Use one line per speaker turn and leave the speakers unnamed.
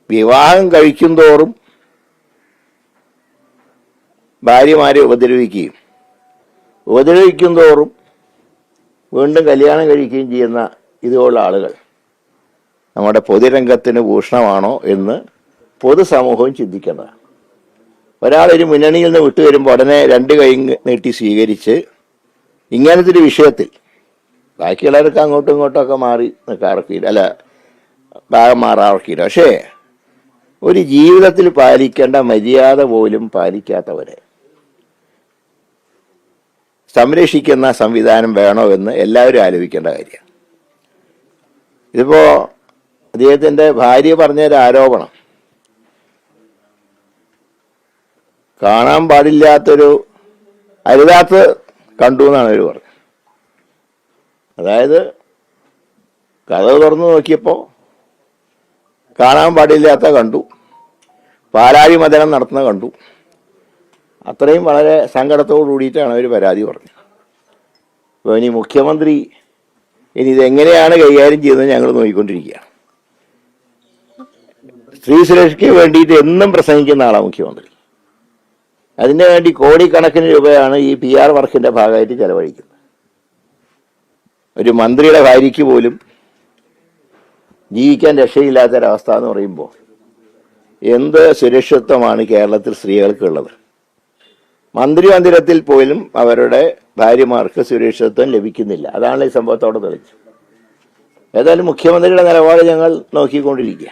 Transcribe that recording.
വിവാഹം കഴിക്കും തോറും ഭാര്യമാരെ ഉപദ്രവിക്കും തോറും വീണ്ടും കല്യാണം കഴിക്കുകയും ചെയ്യുന്ന ഇതുപോലുള്ള ആളുകൾ നമ്മുടെ പൊതുരംഗത്തിന് ഭൂഷണമാണോ എന്ന് പൊതുസമൂഹവും ചിന്തിക്കേണ്ടതാണ്. ഒരാളൊരു മുന്നണിയിൽ നിന്ന് വിട്ടുവരുമ്പോൾ ഉടനെ രണ്ട് കൈ നീട്ടി സ്വീകരിച്ച് ഇങ്ങനത്തെ ഒരു വിഷയത്തിൽ ബാക്കിയുള്ളവർക്ക് അങ്ങോട്ടും ഇങ്ങോട്ടും ഒക്കെ മാറി നിൽക്കാറൊക്കെയില്ല, അല്ല ഭാഗം മാറാറൊക്കെയില്ല. പക്ഷേ ഒരു ജീവിതത്തിൽ പാലിക്കേണ്ട മര്യാദ പോലും പാലിക്കാത്തവരെ സംരക്ഷിക്കുന്ന സംവിധാനം വേണോ എന്ന് എല്ലാവരും ആലോചിക്കേണ്ട കാര്യമാണ്. ഇതിപ്പോ അദ്ദേഹത്തിന്റെ ഭാര്യ പറഞ്ഞൊരു ആരോപണം, കാണാൻ പാടില്ലാത്തൊരു അരുതാത്ത കണ്ടു എന്നാണ് അവർ പറഞ്ഞത്. അതായത് കഥ തുറന്നു നോക്കിയപ്പോൾ കാണാൻ പാടില്ലാത്ത കണ്ടു, പാലാഴി മദനം നടത്തുന്ന കണ്ടു. അത്രയും വളരെ സങ്കടത്തോടു കൂടിയിട്ടാണ് അവർ പരാതി പറഞ്ഞത്. അപ്പോൾ ഇനി മുഖ്യമന്ത്രി ഇതെങ്ങനെയാണ് കൈകാര്യം ചെയ്യുന്നത് ഞങ്ങൾ നോക്കിക്കൊണ്ടിരിക്കുകയാണ്. സ്ത്രീ സുരക്ഷയ്ക്ക് വേണ്ടിയിട്ട് എന്നും പ്രസംഗിക്കുന്ന ആളാണ് മുഖ്യമന്ത്രി. അതിനു വേണ്ടി കോടിക്കണക്കിന് രൂപയാണ് ഈ PR വർക്കിന്റെ ഭാഗമായിട്ട് ചെലവഴിക്കുന്നത്. ഒരു മന്ത്രിയുടെ ഭാര്യയ്ക്ക് പോലും ജീവിക്കാൻ രക്ഷയില്ലാത്തൊരവസ്ഥ എന്ന് പറയുമ്പോൾ എന്ത് സുരക്ഷിതത്വമാണ് കേരളത്തിൽ സ്ത്രീകൾക്കുള്ളത്? മന്ത്രിമന്ദിരത്തിൽ പോലും അവരുടെ ഭാര്യമാർക്ക് സുരക്ഷിതത്വം ലഭിക്കുന്നില്ല. അതാണ് ഈ സംഭവത്തോടെ തെളിച്ചു. ഏതായാലും മുഖ്യമന്ത്രിയുടെ നിലപാട് ഞങ്ങൾ നോക്കിക്കൊണ്ടിരിക്കുക.